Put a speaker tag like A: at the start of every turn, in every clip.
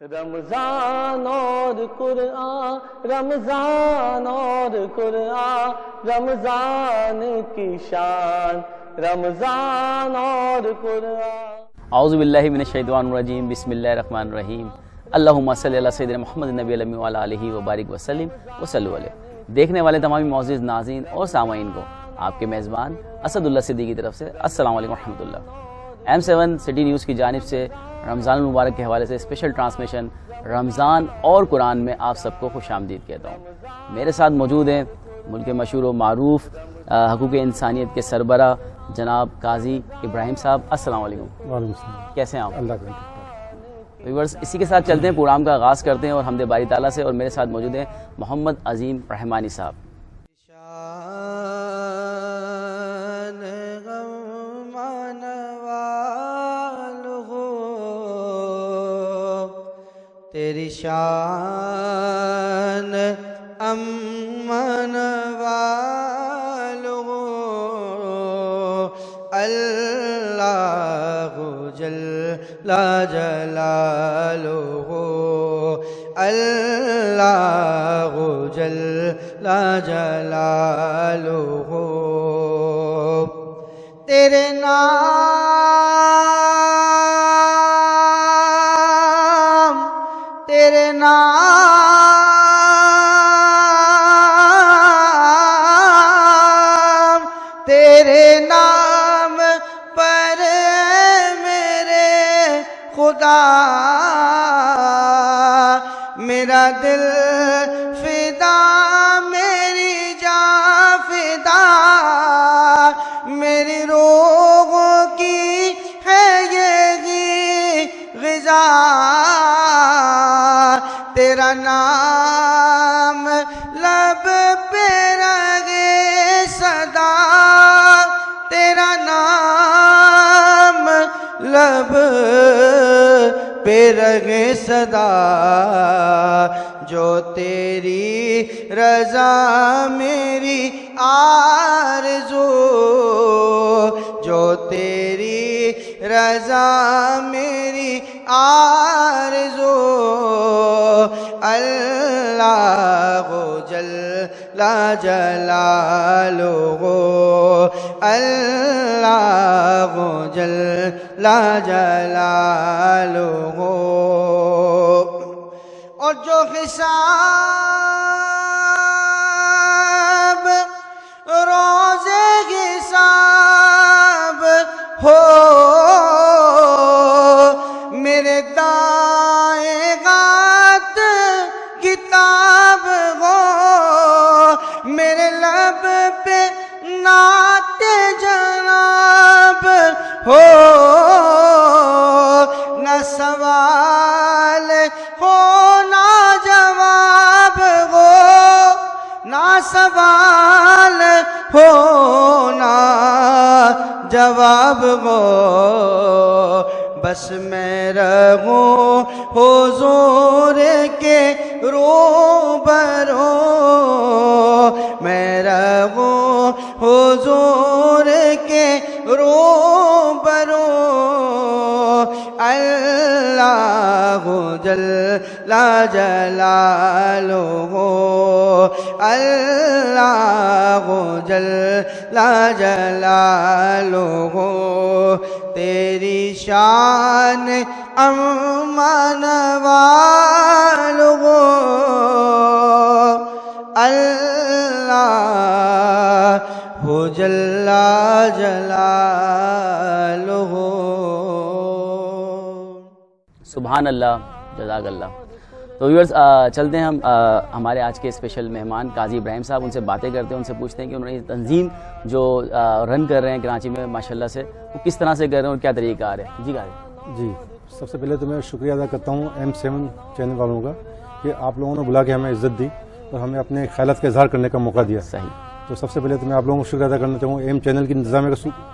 A: رمضان اور قرآن، رمضان اور قرآن، رمضان کی شان، رمضان اور قرآن۔
B: اعوذ باللہ من الشیطان الرجیم، بسم اللہ الرحمن الرحیم۔ اللہم صلی علی سیدنا محمد نبی الامی وعلی آلہ وبارک وسلم وصلوا علیہ۔ دیکھنے والے تمام معزز ناظرین اور سامعین کو آپ کے میزبان اسد اللہ صدیقی کی طرف سے السلام علیکم ورحمۃ اللہ۔ M7 سٹی نیوز کی جانب سے رمضان المبارک کے حوالے سے اسپیشل ٹرانسمیشن رمضان اور قرآن میں آپ سب کو خوش آمدید کہتا ہوں۔ میرے ساتھ موجود ہیں ملک کے مشہور و معروف حقوق انسانیت کے سربراہ جناب قاضی ابراہیم صاحب۔ السلام علیکم۔
C: وعلیکم السلام۔
B: کیسے ہیں آپ؟
C: اللہ کا
B: ویورز، اسی کے ساتھ چلتے ہیں، پروگرام کا آغاز کرتے ہیں اور حمد باری تعالیٰ سے، اور میرے ساتھ موجود ہیں محمد عظیم رحمانی صاحب۔
D: تیری شان امن والو اللہ جل جلالہ، اللہ جل جلالہ، تیرے نام، تیرے نام، تیرے نام پر میرے خدا، میرا دل فدا، میری جان فدا، میری روح کی ہے یہ غذا، تیرا نام لب پہ رہے صدا، تیرا نام لب پہ رہے صدا، جو تیری رضا میری آرزو، جو تیری رضا میری آرزو، اللہ جل جلالہ، اللہ جل جلالہ، اور جو حساب روز حساب ہو، میرے دائیں ہاتھ کتاب ہو، میرے لب پہ نعت جناب ہو، نہ سوال ہو نہ جواب ہو، نہ سوال ہو نہ جواب ہو، بس میں رہوں حضور کے روبرو، میں رہوں حضور کے روبرو، اللہ جل جلالہ، اللہ جل جلالہ، تیری شان امن والو، اللہ جل جلالہ۔
B: سبحان اللہ، جزاک اللہ۔ تو ویورز، چلتے ہیں ہم ہمارے آج کے اسپیشل مہمان قاضی ابراہیم صاحب، ان سے باتیں کرتے ہیں، ان سے پوچھتے ہیں کہ انہوں نے یہ تنظیم جو رن کر رہے ہیں کراچی میں ماشاءاللہ سے، وہ کس طرح سے کر رہے ہیں اور کیا طریقہ آ رہے ہیں۔ جی قاضی
C: جی، سب سے پہلے تو میں شکریہ ادا کرتا ہوں M7 چینل والوں کا کہ آپ لوگوں نے بلا کے ہمیں عزت دی اور ہمیں اپنے خیالات کا اظہار کرنے کا موقع دیا۔
B: صحیح۔
C: تو سب سے پہلے تو میں آپ لوگوں کو شکریہ ادا کرنا چاہوں گا، M چینل کی انتظامیہ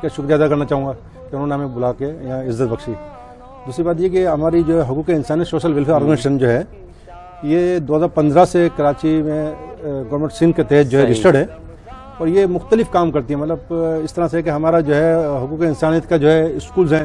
C: کا شکریہ ادا کرنا چاہوں گا کہ انہوں نے ہمیں بلا کے یہاں عزت بخشی۔ دوسری بات یہ کہ ہماری جو حقوق انسانی سوشل ویلفیئر آرگنائزیشن جو ہے، یہ 2015 سے کراچی میں گورنمنٹ سندھ کے تحت جو ہے رجسٹرڈ ہے، اور یہ مختلف کام کرتی ہے، مطلب اس طرح سے کہ ہمارا جو ہے حقوق انسانیت کا جو ہے اسکولز ہیں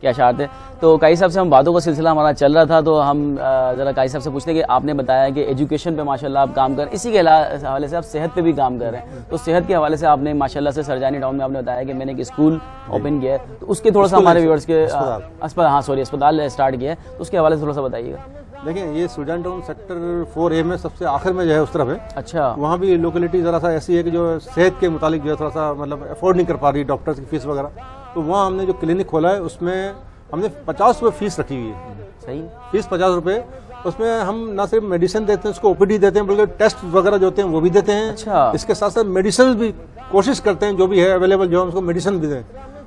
B: کیا اشعار تھے. تو قائی صاحب سے ہم باتوں کا سلسلہ ہمارا چل رہا تھا, تو ہم ذرا قائی صاحب سے پوچھتے ہیں کہ آپ نے بتایا کہ ایجوکیشن پہ ماشاءاللہ آپ کام کر رہے ہیں, اسی کے حوالے سے آپ صحت پہ بھی کام کر رہے ہیں. تو صحت کے حوالے سے آپ نے ماشاءاللہ سے سرجانی ٹاؤن میں آپ نے بتایا کہ میں نے ایک اسکول اوپن کیا ہے, تو اس کے تھوڑا سا ہمارے ویورز کے اسپتال اسٹارٹ کیا ہے, تو اس کے حوالے سے تھوڑا سا بتائیے گا.
C: دیکھیں یہ سرجانی ٹاؤن سیکٹر 4A میں سب سے آخر میں جو ہے اس طرف ہے.
B: اچھا,
C: وہاں بھی لوکیلٹی ذرا سا ایسی ہے کہ جو صحت کے متعلق جو ہے تھوڑا سا مطلب افورڈ نہیں کر پا رہی ڈاکٹرس کی فیس وغیرہ. تو وہاں ہم نے جو کلینک کھولا ہے اس میں ہم نے 50 روپے فیس رکھی ہوئی ہے.
B: صحیح,
C: فیس 50 روپے. اس میں ہم نہ صرف میڈیسن دیتے ہیں, اس کو OPD دیتے ہیں, بلکہ ٹیسٹ وغیرہ جو ہوتے ہیں وہ بھی دیتے ہیں.
B: اچھا,
C: اس کے ساتھ ساتھ میڈیسن بھی کوشش کرتے ہیں جو بھی ہے اویلیبل جو ہم اس کو میڈیسن بھی دیں.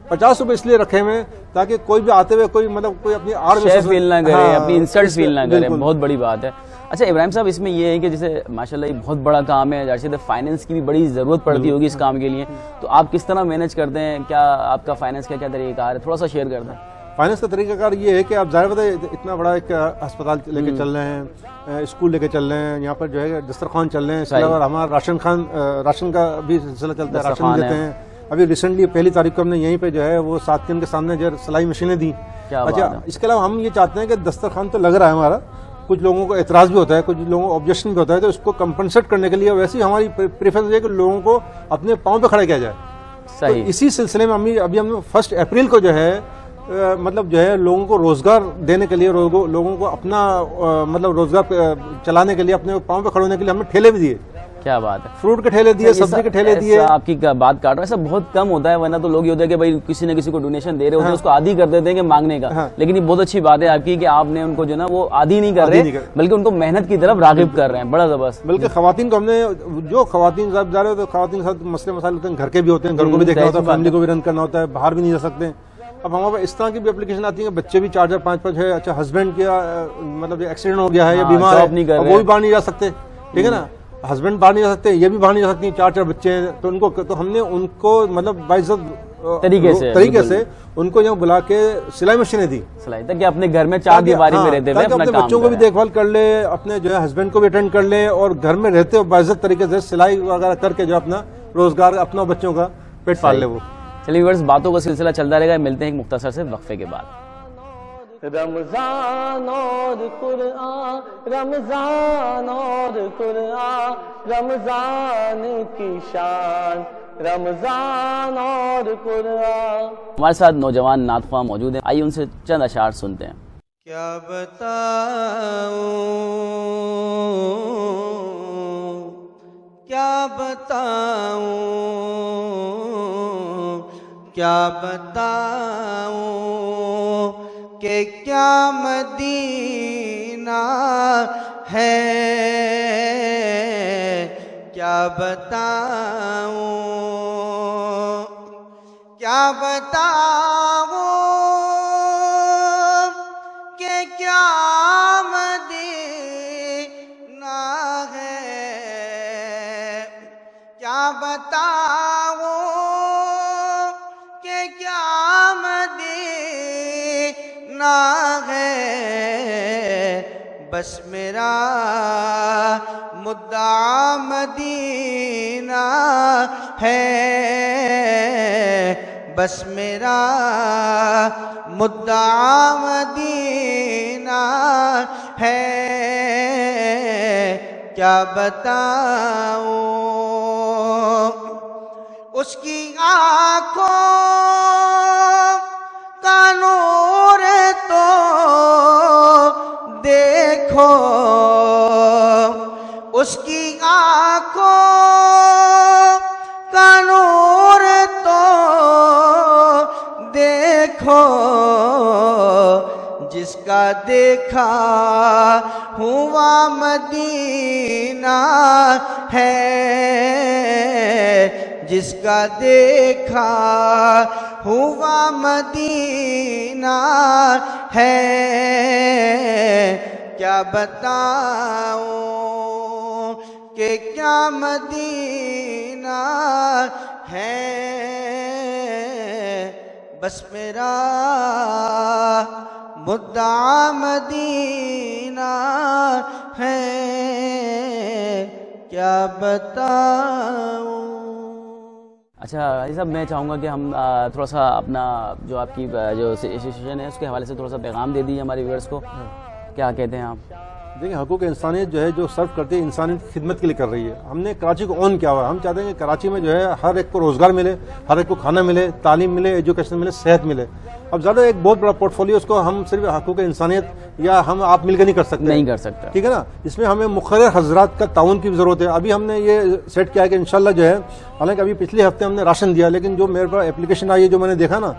C: 50 روپے اس لیے رکھے ہوئے تاکہ کوئی بھی آتے ہوئے کوئی مطلب کوئی اپنی آڑ
B: شے فیل نہ کرے, اپنی انسلٹ فیل نہ کرے. بہت بڑی بات ہے. اچھا ابراہیم صاحب, اس میں یہ ہے کہ جیسے ماشاءاللہ یہ بہت بڑا کام ہے, ظاہر سی فائنینس کی بھی بڑی ضرورت پڑتی ہوگی اس کام کے لیے, تو آپ کس طرح مینیج کرتے ہیں, کیا آپ کا فائنینس کا کیا طریقہ کار ہے, تھوڑا سا شیئر کر دیں.
C: فائنینس کا طریقہ کار یہ ہے کہ آپ ظاہر بات ہے اتنا بڑا ایک ہسپتال لے کے چل رہے ہیں, اسکول لے کے چل رہے ہیں, یہاں پر جو ہے دسترخوان چل رہے ہیں, اس کے علاوہ ہمارا راشن کا بھی سلسلہ چلتا ہے, راشن دیتے ہیں. ابھی ریسنٹلی 1 تاریخ کو ہم نے یہیں پہ جو ہے وہ ساتھ کے سامنے جو سلائی مشینیں دی. اچھا, اس کے علاوہ ہم یہ چاہتے ہیں کہ دسترخوان تو لگ رہا ہے ہمارا, کچھ لوگوں کو اعتراض بھی ہوتا ہے, کچھ لوگوں کو آبجیکشن بھی ہوتا ہے, تو اس کو کمپنسیٹ کرنے کے لیے ویسے ہی ہماری پریفرنس ہے کہ لوگوں کو اپنے پاؤں پہ کھڑا کیا جائے.
B: صحیح,
C: اسی سلسلے میں ابھی ہم 1 اپریل کو جو ہے مطلب جو ہے لوگوں کو روزگار دینے کے لیے, لوگوں کو اپنا مطلب روزگار چلانے کے لیے, اپنے پاؤں پہ کھڑے ہونے کے لیے ہم نے ٹھیلے بھی دیے.
B: کیا بات ہے,
C: فروٹ کے ٹھیلے دیے, سبزی کے ٹھیلے دیے.
B: آپ کی بات کاٹ رہا ہے, ایسا بہت کم ہوتا ہے, ورنہ تو لوگ یہ ہوتا ہے کہ بھائی کسی نہ کسی کو ڈونیشن دے رہے ہوتے ہیں, اس کو عادی کر دیتے ہیں کہ مانگنے کا. لیکن یہ بہت اچھی بات ہے آپ کی کہ آپ نے ان کو جو نا وہ عادی نہیں کر رہے, بلکہ ان کو محنت کی طرف راغب کر رہے ہیں. بڑا زبردست.
C: بلکہ خواتین کو ہم نے, جو خواتین صاحب جا رہے ہوتے ہیں, خواتین کے ساتھ مسئلے مسائل ہوتے ہیں, گھر کے بھی ہوتے ہیں, گھر کو بھی دیکھنا ہوتا ہے, فیملی کو بھی رن کرنا ہوتا ہے, باہر بھی نہیں جا سکتے. اب ہمارے پاس اس طرح کی بھی اپلیکیشن آتی ہے کہ بچے بھی 4 5 ہے, اچھا ہسبینڈ کیا مطلب ایکسیڈنٹ ہو گیا ہے یا بیمار ہے, وہ بھی باہر نہیں جا سکتے. ٹھیک ہے نا, ہسبینڈ باہر نہیں جا سکتے, یہ بھی باہر نہیں جا سکتی, 4 بچے ہیں, تو ان کو تو ہم نے ان کو مطلب باعزت طریقے سے ان کو یہاں بلا کے سلائی مشینیں دی,
B: تاکہ اپنے گھر میں 4 دیواری میں رہتے ہوئے
C: اپنے بچوں کو بھی دیکھ بھال کر لے, اپنے جو ہے ہسبینڈ کو بھی اٹینڈ کر لے, اور گھر میں رہتے ہوئے باعزت طریقے سے سلائی وغیرہ کر کے جو اپنا روزگار, اپنا بچوں کا پیٹ پال لے. وہ
B: چلیے ویورز, باتوں کا سلسلہ چلتا رہے گا, ملتے ہیں ایک مختصر سے وقفے کے بعد.
A: رمضان اور قرآن, رمضان اور قرآن, رمضان کی شان, رمضان اور قرآن.
B: ہمارے ساتھ نوجوان نعت خواہ موجود ہیں, آئیے ان سے چند اشعار سنتے ہیں.
D: کیا بتاؤں, کیا بتاؤں, کیا بتاؤں کہ کیا مدینہ ہے, کیا بتاؤں, کیا بتاؤں کہ کیا مدینہ ہے, کیا بتاؤں کہ کیا مدینہ ہے. بس میرا مدعا مدینہ ہے, بس میرا مدعا مدینہ ہے. کیا بتاؤں اس کی آنکھوں کا نور تو دیکھو, اس کی آنکھوں کا نور تو دیکھو, جس کا دیکھا ہوا مدینہ ہے, جس کا دیکھا ہوا مدینہ ہے. کیا بتاؤں کہ کیا مدینہ ہے, بس میرا مدعا مدینہ ہے. کیا بتاؤں.
B: اچھا یہ سب میں چاہوں گا کہ ہم تھوڑا سا اپنا جو آپ کی جو ایسوسیشن ہے اس کے حوالے سے تھوڑا سا پیغام دے دیجیے ہمارے ویورز کو، کیا کہتے ہیں آپ؟
C: دیکھیں حقوق انسانیت جو ہے جو سرو کرتی ہے انسانیت کی خدمت کے لیے کر رہی ہے. ہم نے کراچی کو اون کیا ہوا ہے. ہم چاہتے ہیں کہ کراچی میں جو ہے ہر ایک کو روزگار ملے، ہر ایک کو کھانا ملے، تعلیم ملے، ایجوکیشن ملے، صحت ملے. اب زیادہ ایک بہت بڑا پورٹ فولیو اس کو ہم صرف حقوق انسانیت یا ہم آپ مل کے نہیں کر سکتے. ٹھیک ہے نا، اس میں ہمیں مختلف حضرات کا تعاون کی ضرورت ہے. ابھی ہم نے یہ سیٹ کیا ہے کہ انشاءاللہ جو ہے، حالانکہ ابھی پچھلے ہفتے ہم نے راشن دیا، لیکن جو میرے پاس اپلیکیشن آئی ہے جو میں نے دیکھا نا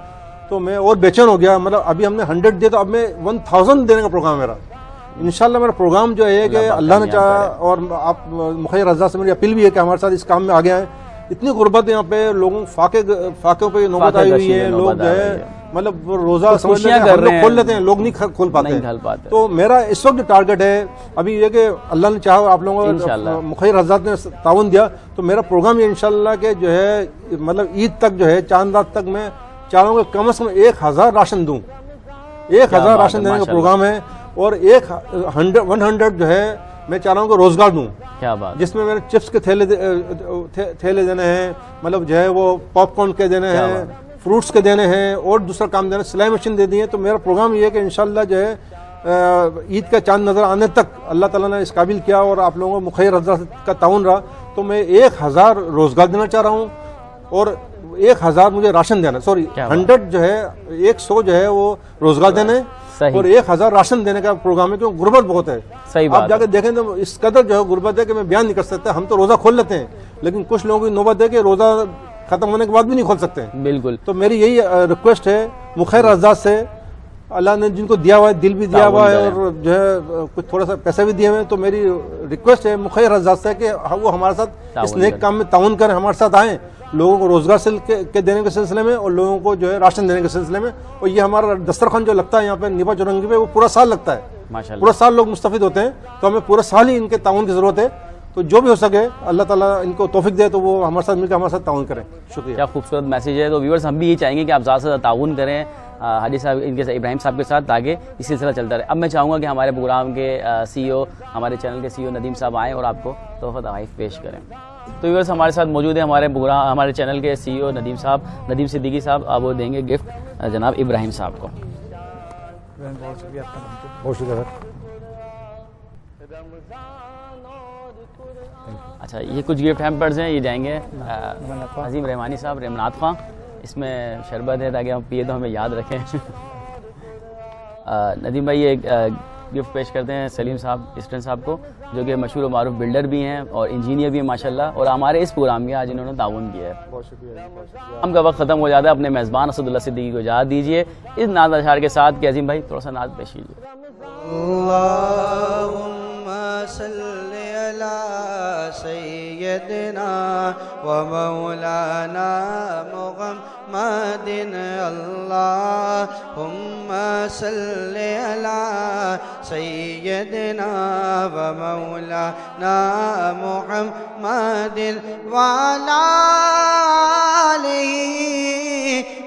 C: تو میں اور بے چین ہو گیا. مطلب ابھی ہم نے 100 دیا تو اب میں 1000 دینے کا پروگرام میرا. انشاءاللہ میرا پروگرام جو ہے کہ اللہ نے چاہا، اور آپ مخیر رضا سے میری اپیل بھی ہے کہ ہمارے ساتھ اس کام میں آگے آئیں. اتنی غربت یہاں پہ لوگوں فاقوں پہ نوبت آئی ہوئی ہے. لوگ جو ہے مطلب روزہ سمجھ لیتے ہیں، ہم لوگ کھول لیتے ہیں، لوگ نہیں کھول پاتے. تو میرا اس وقت جو ٹارگٹ ہے ابھی یہ کہ اللہ نے چاہا آپ لوگوں کو مخیر حضرات نے تعاون دیا تو میرا پروگرام یہ انشاءاللہ کہ جو ہے مطلب عید تک جو ہے چاند رات تک میں چاہ رہا ہوں کہ کم از کم 1000 راشن دوں. 1000 راشن دینے کا پروگرام ہے، اور 100 جو ہے میں چاہ رہا ہوں کہ روزگار دوں.
B: کیا بات، جس
C: میں میرے چپس کے تھیلے دینے ہیں، مطلب جو ہے وہ پاپ کارن کے دینے ہیں، فروٹس کے دینے ہیں، اور دوسرا کام دینا، سلائی مشین دے دی ہے. تو میرا پروگرام یہ ہے کہ انشاءاللہ جو ہے عید کا چاند نظر آنے تک اللہ تعالیٰ نے اس قابل کیا اور آپ لوگوں کو مخیر حضرات کا تعاون رہا تو میں 1000 روزگار دینا چاہ رہا ہوں، اور 1000 مجھے راشن دینا، 100 جو ہے 100 جو ہے وہ روزگار دینے اور 1000 راشن دینے کا پروگرام ہے. کیوں غربت بہت ہے. آپ جا کے دیکھیں تو اس قدر جو ہے غربت ہے کہ میں بیان نہیں کر سکتا. ہم تو روزہ کھول لیتے ہیں لیکن کچھ لوگوں کی نوبت ہے کہ روزہ ختم ہونے کے بعد بھی نہیں کھول سکتے.
B: بالکل.
C: تو میری یہی ریکویسٹ ہے مخیر رضا سے، اللہ نے جن کو دیا ہوا ہے، دل بھی دیا ہوا ہے اور جو ہے کچھ تھوڑا سا پیسے بھی دیے ہوئے ہیں، تو میری ریکویسٹ ہے مخیر رضا سے کہ وہ ہمارے ساتھ اس نیک کام میں تعاون کریں، ہمارے ساتھ آئیں، لوگوں کو روزگار کے دینے کے سلسلے میں اور لوگوں کو جو ہے راشن دینے کے سلسلے میں. اور یہ ہمارا دسترخوان جو لگتا ہے یہاں پہ نیپا چورنگی پہ وہ پورا سال لگتا ہے. پورا سال لوگ مستفید ہوتے ہیں، تو ہمیں پورا سال ہی ان کے تعاون کی ضرورت ہے. تو جو بھی ہو سکے اللہ تعالیٰ ان کو توفیق دے تو وہ ہمارے ساتھ مل کے ہمارے ساتھ تعاون کریں. شکریہ.
B: کیا خوبصورت میسیج ہے. تو ویورز ہم بھی یہ چاہیں گے کہ آپ زیادہ سے زیادہ تعاون کریں حاجی صاحب ان کے ابراہیم صاحب کے ساتھ تاکہ یہ سلسلہ چلتا رہے. اب میں چاہوں گا کہ ہمارے پروگرام کے سی او، ہمارے چینل کے سی او ندیم صاحب آئیں اور آپ کو تحفہ تحائف پیش کریں. تو ویورز ہمارے ساتھ موجود ہیں ہمارے چینل کے سی او ندیم صاحب، ندیم صدیقی صاحب. آپ وہ دیں گے گفٹ جناب ابراہیم صاحب کو.
C: بہت شکریہ سر.
B: اچھا یہ کچھ گفٹ ہیمپرز ہیں، یہ جائیں گے عظیم رحمانی صاحب، رحمنات خان. اس میں شربت ہے تاکہ ہم پیے تو ہمیں یاد رکھیں. ندیم بھائی ایک گفٹ پیش کرتے ہیں سلیم صاحب اسٹن صاحب کو، جو کہ مشہور و معروف بلڈر بھی ہیں اور انجینئر بھی ہیں ماشاءاللہ، اور ہمارے اس پروگرام میں آج انہوں نے تعاون کیا ہے.
C: بہت شکریہ.
B: ہم کا وقت ختم ہو جاتا ہے. اپنے میزبان اسد اللہ صدیقی کو اجازت دیجیے اس نعت اشعار کے ساتھ کہ عظیم بھائی تھوڑا سا نعت پیش کیجیے.
D: اللہم صلی علی سیدنا و مولانا محمد. اللہم صلی علی سیدنا و مولانا محمد وعلی آلہ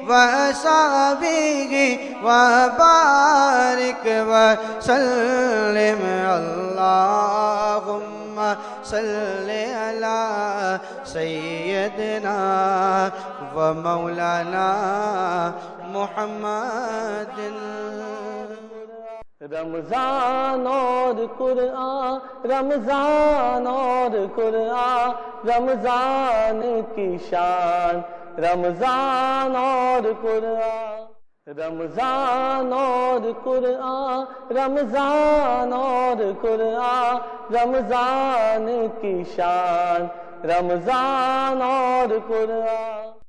D: وصحبہ وبارک وسلم. اللہم صلی علی سیدنا و مولانا محمد.
A: رمضان اور قرآن، رمضان اور قرآن، رمضان کی شان، رمضان اور قرآن، رمضان اور قرآن، رمضان اور قرآن، رمضان کی شان، رمضان اور قرآن.